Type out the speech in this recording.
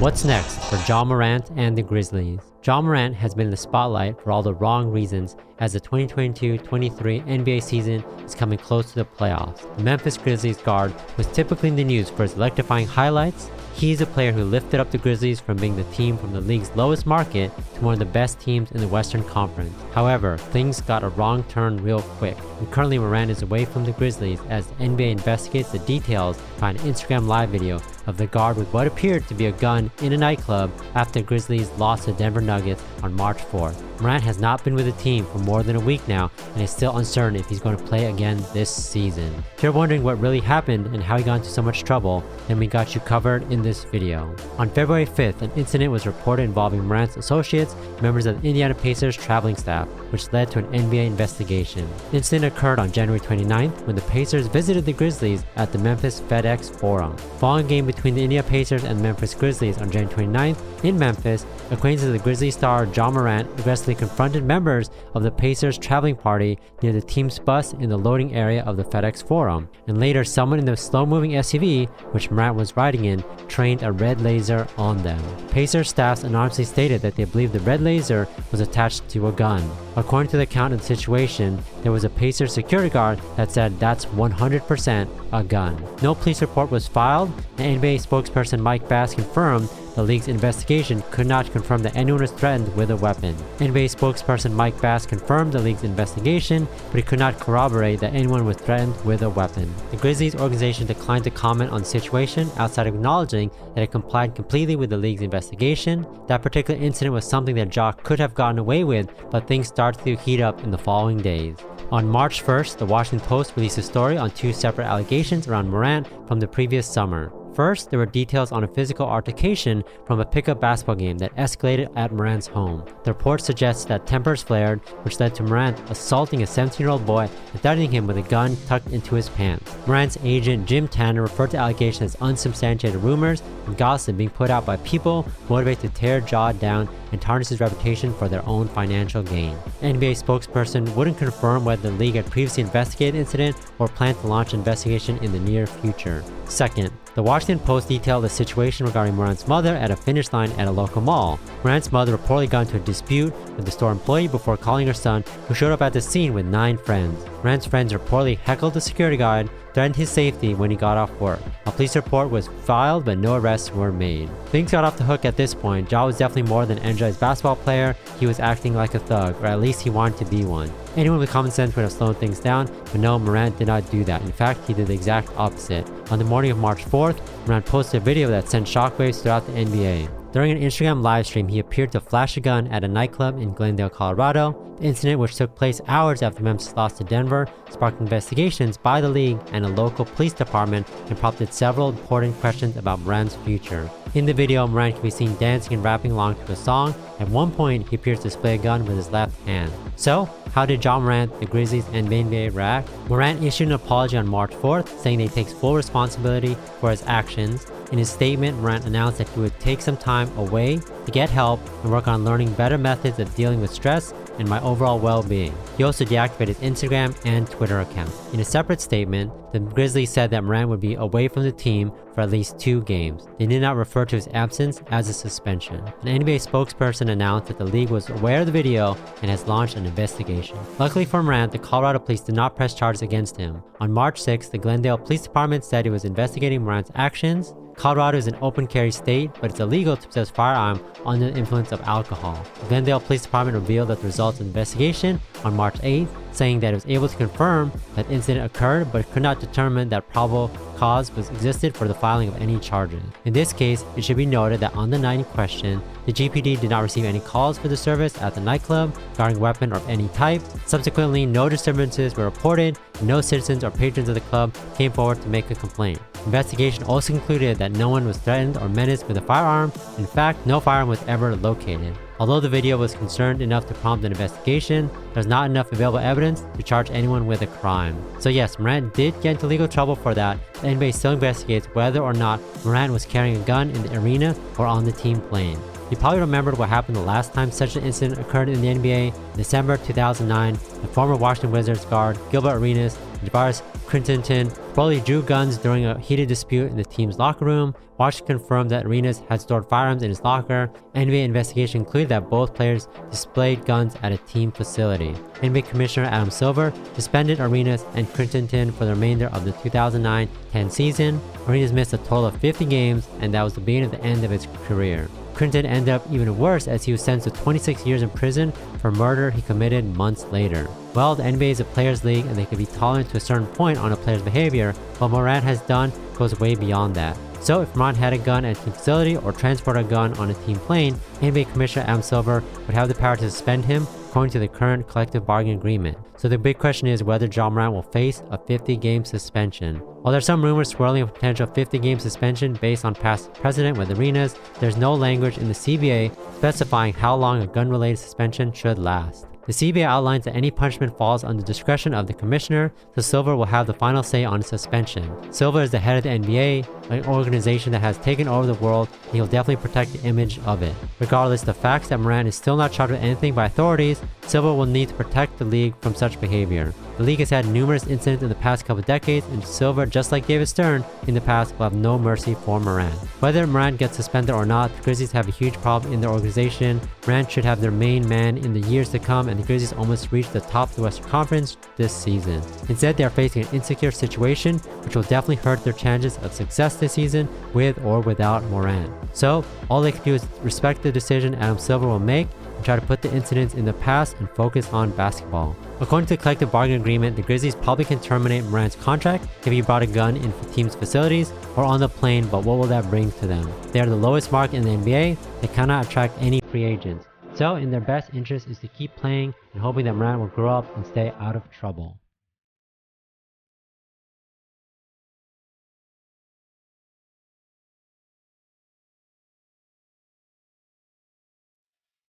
What's next for Ja Morant and the Grizzlies? Ja Morant has been in the spotlight for all the wrong reasons as the 2022-23 NBA season is coming close to the playoffs. The Memphis Grizzlies guard was typically in the news for his electrifying highlights. He's a player who lifted up the Grizzlies from being the team from the league's lowest market to one of the best teams in the Western Conference. However, things got a wrong turn real quick, and currently Morant is away from the Grizzlies as the NBA investigates the details behind an Instagram live video of the guard with what appeared to be a gun in a nightclub after the Grizzlies lost to Denver Nuggets on March 4th. Morant has not been with the team for more than a week now and is still uncertain if he's going to play again this season. If you're wondering what really happened and how he got into so much trouble, then we got you covered in this video. On February 5th, an incident was reported involving Morant's associates, members of the Indiana Pacers traveling staff, which led to an NBA investigation. The incident occurred on January 29th when the Pacers visited the Grizzlies at the Memphis FedEx Forum. Following a game between the Indiana Pacers and the Memphis Grizzlies on January 29th in Memphis, acquaintances of the Grizzlies star Ja Morant aggressively confronted members of the Pacers traveling party near the team's bus in the loading area of the FedEx Forum, and later someone in the slow-moving SUV, which Morant was riding in, trained a red laser on them. Pacers staffs anonymously stated that they believed the red laser was attached to a gun. According to the account of the situation, there was a Pacers security guard that said that's 100% a gun. No police report was filed, and NBA spokesperson Mike Bass confirmed the league's investigation could not confirm that anyone was threatened with a weapon. NBA spokesperson Mike Bass confirmed the league's investigation, but he could not corroborate that anyone was threatened with a weapon. The Grizzlies organization declined to comment on the situation outside of acknowledging that it complied completely with the league's investigation. That particular incident was something that Ja could have gotten away with, but things started to heat up in the following days. On March 1st, the Washington Post released a story on two separate allegations around Morant from the previous summer. First, there were details on a physical altercation from a pickup basketball game that escalated at Morant's home. The report suggests that tempers flared, which led to Morant assaulting a 17-year-old boy and threatening him with a gun tucked into his pants. Morant's agent Jim Tanner referred to allegations as unsubstantiated rumors and gossip being put out by people motivated to tear Ja down and tarnish his reputation for their own financial gain. An NBA spokesperson wouldn't confirm whether the league had previously investigated the incident or planned to launch an investigation in the near future. Second, the Washington Post detailed the situation regarding Morant's mother at a finish line at a local mall. Morant's mother reportedly got into a dispute with the store employee before calling her son, who showed up at the scene with 9 friends. Morant's friends reportedly heckled the security guard, threatened his safety when he got off work. A police report was filed, but no arrests were made. Things got off the hook at this point. Ja was definitely more than an energized basketball player. He was acting like a thug, or at least he wanted to be one. Anyone with common sense would have slowed things down, but no, Morant did not do that. In fact, he did the exact opposite. On the morning of March 4th, Morant posted a video that sent shockwaves throughout the NBA. During an Instagram livestream, he appeared to flash a gun at a nightclub in Glendale, Colorado. The incident, which took place hours after Memphis lost to Denver, sparked investigations by the league and a local police department and prompted several important questions about Morant's future. In the video, Morant can be seen dancing and rapping along to a song. At one point, he appears to display a gun with his left hand. So, how did Ja Morant, the Grizzlies, and the NBA react? Morant issued an apology on March 4th, saying that he takes full responsibility for his actions. In his statement, Morant announced that he would take some time away to get help and work on learning better methods of dealing with stress and my overall well-being. He also deactivated his Instagram and Twitter accounts. In a separate statement, the Grizzlies said that Morant would be away from the team for at least 2 games. They did not refer to his absence as a suspension. An NBA spokesperson announced that the league was aware of the video and has launched an investigation. Luckily for Morant, the Colorado police did not press charges against him. On March 6th, the Glendale Police Department said it was investigating Morant's actions. Colorado is an open carry state, but it's illegal to possess firearms under the influence of alcohol. The Glendale Police Department revealed that the results of the investigation on March 8th, saying that it was able to confirm that the incident occurred, but could not determine that probable cause was existed for the filing of any charges. In this case, it should be noted that on the night in question, the GPD did not receive any calls for the service at the nightclub regarding a weapon of any type. Subsequently, no disturbances were reported, and no citizens or patrons of the club came forward to make a complaint. The investigation also concluded that no one was threatened or menaced with a firearm. In fact, no firearm was ever located. Although the video was concerned enough to prompt an investigation, there's not enough available evidence to charge anyone with a crime. So yes, Morant did get into legal trouble for that. The NBA still investigates whether or not Morant was carrying a gun in the arena or on the team plane. You probably remembered what happened the last time such an incident occurred in the NBA. In December 2009, the former Washington Wizards guard Gilbert Arenas and Javaris Crittenton reportedly drew guns during a heated dispute in the team's locker room. Washington confirmed that Arenas had stored firearms in his locker. NBA investigation concluded that both players displayed guns at a team facility. NBA Commissioner Adam Silver suspended Arenas and Crittenden for the remainder of the 2009-10 season. Arenas missed a total of 50 games, and that was the beginning of the end of his career. Crittenden ended up even worse as he was sentenced to 26 years in prison for murder he committed months later. Well, the NBA is a players' league and they can be tolerant to a certain point on a player's behavior. What Morant has done goes way beyond that. So if Morant had a gun at a team facility or transported a gun on a team plane, NBA Commissioner Adam Silver would have the power to suspend him according to the current collective bargaining agreement. So the big question is whether Ja Morant will face a 50-game suspension. While there's some rumors swirling of potential 50-game suspension based on past precedent with Arenas, there's no language in the CBA specifying how long a gun-related suspension should last. The CBA outlines that any punishment falls under discretion of the commissioner, so Silver will have the final say on suspension. Silver is the head of the NBA, an organization that has taken over the world, and he'll definitely protect the image of it. Regardless of the facts that Morant is still not charged with anything by authorities, Silver will need to protect the league from such behavior. The league has had numerous incidents in the past couple decades, and Silver, just like David Stern in the past, will have no mercy for Morant. Whether Morant gets suspended or not, the Grizzlies have a huge problem in their organization. Morant should have their main man in the years to come, and the Grizzlies almost reached the top of the Western Conference this season. Instead, they are facing an insecure situation, which will definitely hurt their chances of success this season with or without Morant. So, all they can do is respect the decision Adam Silver will make and try to put the incidents in the past and focus on basketball. According to the collective bargaining agreement, the Grizzlies probably can terminate Morant's contract if he brought a gun in the team's facilities or on the plane, but what will that bring to them? They are the lowest mark in the NBA. They cannot attract any free agents. So in their best interest is to keep playing and hoping that Morant will grow up and stay out of trouble.